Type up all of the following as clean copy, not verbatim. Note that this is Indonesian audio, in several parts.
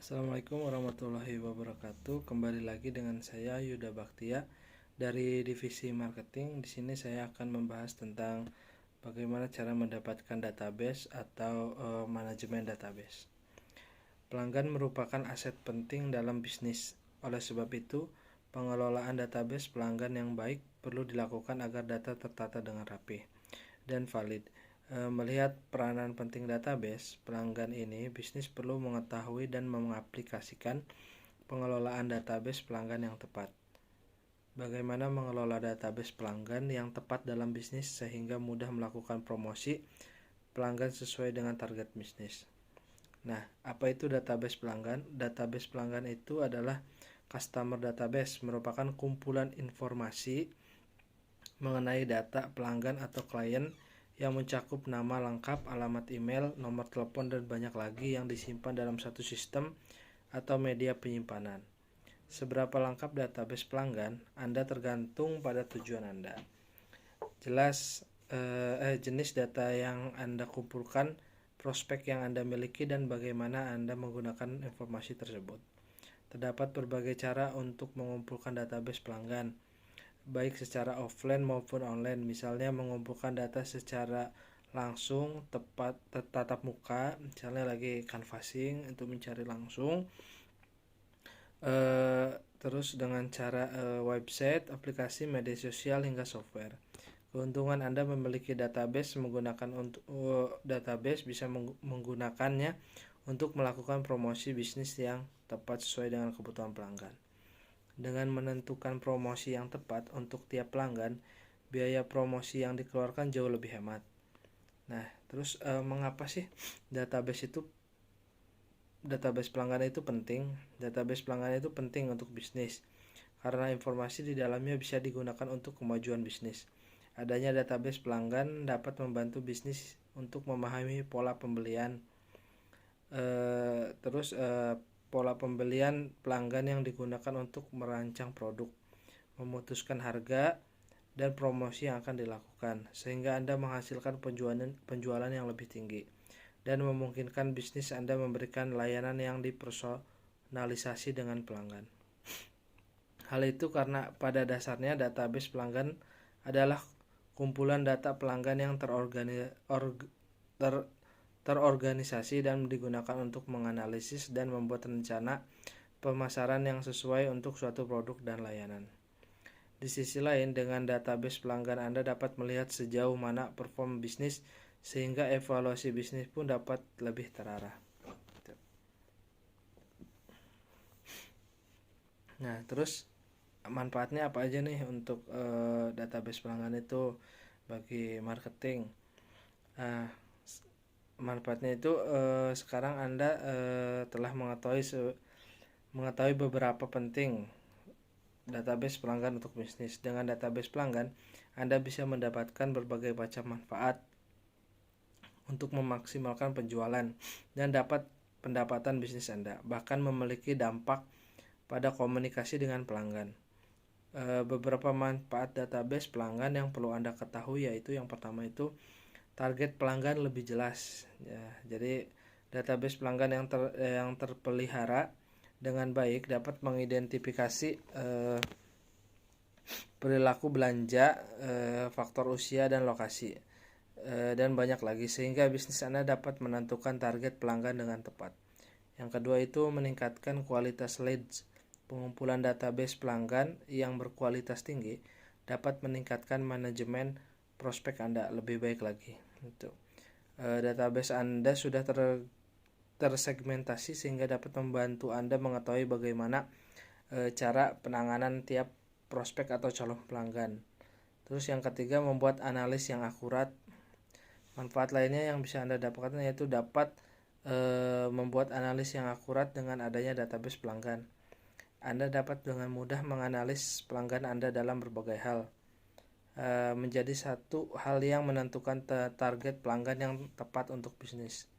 Assalamualaikum warahmatullahi wabarakatuh. Kembali lagi dengan saya Yuda Baktia dari divisi marketing. Di sini saya akan membahas tentang bagaimana cara mendapatkan database atau manajemen database. Pelanggan merupakan aset penting dalam bisnis. Oleh sebab itu, pengelolaan database pelanggan yang baik perlu dilakukan agar data tertata dengan rapi dan valid. Melihat peranan penting database pelanggan ini, bisnis perlu mengetahui dan mengaplikasikan pengelolaan database pelanggan yang tepat. Bagaimana mengelola database pelanggan yang tepat dalam bisnis sehingga mudah melakukan promosi pelanggan sesuai dengan target bisnis. Nah, apa itu database pelanggan? Database pelanggan itu adalah customer database, merupakan kumpulan informasi mengenai data pelanggan atau klien yang mencakup nama lengkap, alamat email, nomor telepon, dan banyak lagi yang disimpan dalam satu sistem atau media penyimpanan. Seberapa lengkap database pelanggan Anda tergantung pada tujuan Anda. Jenis data yang Anda kumpulkan, prospek yang Anda miliki, dan bagaimana Anda menggunakan informasi tersebut. Terdapat berbagai cara untuk mengumpulkan database pelanggan, baik secara offline maupun online. Misalnya mengumpulkan data secara langsung, tatap muka, misalnya lagi canvassing untuk mencari langsung. Terus dengan cara website, aplikasi, media sosial, hingga software. Keuntungan Anda memiliki database database bisa menggunakannya untuk melakukan promosi bisnis yang tepat sesuai dengan kebutuhan pelanggan. Dengan menentukan promosi yang tepat untuk tiap pelanggan, biaya promosi yang dikeluarkan jauh lebih hemat. Nah, terus mengapa sih database pelanggan itu penting? Database pelanggan itu penting untuk bisnis karena informasi di dalamnya bisa digunakan untuk kemajuan bisnis. Adanya database pelanggan dapat membantu bisnis untuk memahami pola pembelian, pola pembelian pelanggan yang digunakan untuk merancang produk, memutuskan harga, dan promosi yang akan dilakukan, sehingga Anda menghasilkan penjualan yang lebih tinggi dan memungkinkan bisnis Anda memberikan layanan yang dipersonalisasi dengan pelanggan. Hal itu karena pada dasarnya database pelanggan adalah kumpulan data pelanggan yang terorganisasi dan digunakan untuk menganalisis dan membuat rencana pemasaran yang sesuai untuk suatu produk dan layanan. Di sisi lain, dengan database pelanggan Anda dapat melihat sejauh mana perform bisnis sehingga evaluasi bisnis pun dapat lebih terarah. Nah, terus manfaatnya apa aja nih untuk database pelanggan itu bagi marketing? Manfaatnya itu sekarang Anda telah mengetahui beberapa penting database pelanggan untuk bisnis. Dengan database pelanggan, Anda bisa mendapatkan berbagai macam manfaat untuk memaksimalkan penjualan dan dapat pendapatan bisnis Anda, bahkan memiliki dampak pada komunikasi dengan pelanggan. Beberapa manfaat database pelanggan yang perlu Anda ketahui yaitu yang pertama itu target pelanggan lebih jelas. Ya, jadi database pelanggan yang terpelihara dengan baik dapat mengidentifikasi perilaku belanja, faktor usia dan lokasi, dan banyak lagi, sehingga bisnis Anda dapat menentukan target pelanggan dengan tepat. Yang kedua itu meningkatkan kualitas leads. Pengumpulan database pelanggan yang berkualitas tinggi dapat meningkatkan manajemen prospek Anda lebih baik lagi. Database Anda sudah tersegmentasi sehingga dapat membantu Anda mengetahui bagaimana cara penanganan tiap prospek atau calon pelanggan. Terus yang ketiga, membuat analis yang akurat. Manfaat lainnya yang bisa Anda dapatkan yaitu dapat membuat analis yang akurat. Dengan adanya database pelanggan, Anda dapat dengan mudah menganalisis pelanggan Anda dalam berbagai hal, menjadi satu hal yang menentukan target pelanggan yang tepat untuk bisnis.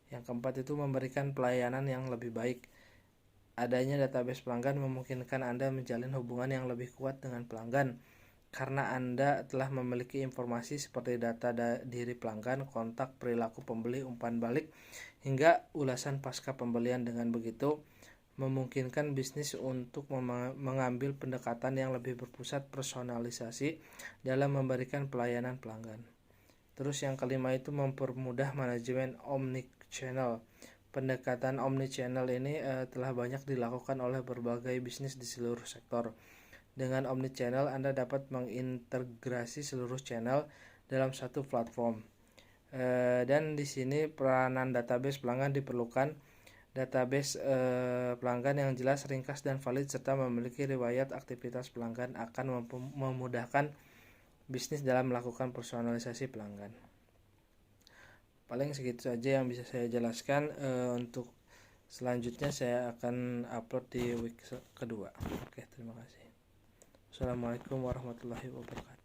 Yang keempat itu memberikan pelayanan yang lebih baik. Adanya database pelanggan memungkinkan Anda menjalin hubungan yang lebih kuat dengan pelanggan karena Anda telah memiliki informasi seperti data diri pelanggan, kontak, perilaku pembeli, umpan balik, hingga ulasan pasca pembelian. Dengan begitu, memungkinkan bisnis untuk mengambil pendekatan yang lebih berpusat personalisasi dalam memberikan pelayanan pelanggan. Terus yang kelima itu mempermudah manajemen omnichannel. Pendekatan omnichannel ini telah banyak dilakukan oleh berbagai bisnis di seluruh sektor. Dengan omnichannel, Anda dapat mengintegrasi seluruh channel dalam satu platform. Dan di sini peranan database pelanggan diperlukan. Database pelanggan yang jelas, ringkas, dan valid serta memiliki riwayat aktivitas pelanggan akan memudahkan bisnis dalam melakukan personalisasi pelanggan. Paling segitu saja yang bisa saya jelaskan. Untuk selanjutnya saya akan upload di week kedua. Oke, terima kasih. Assalamualaikum warahmatullahi wabarakatuh.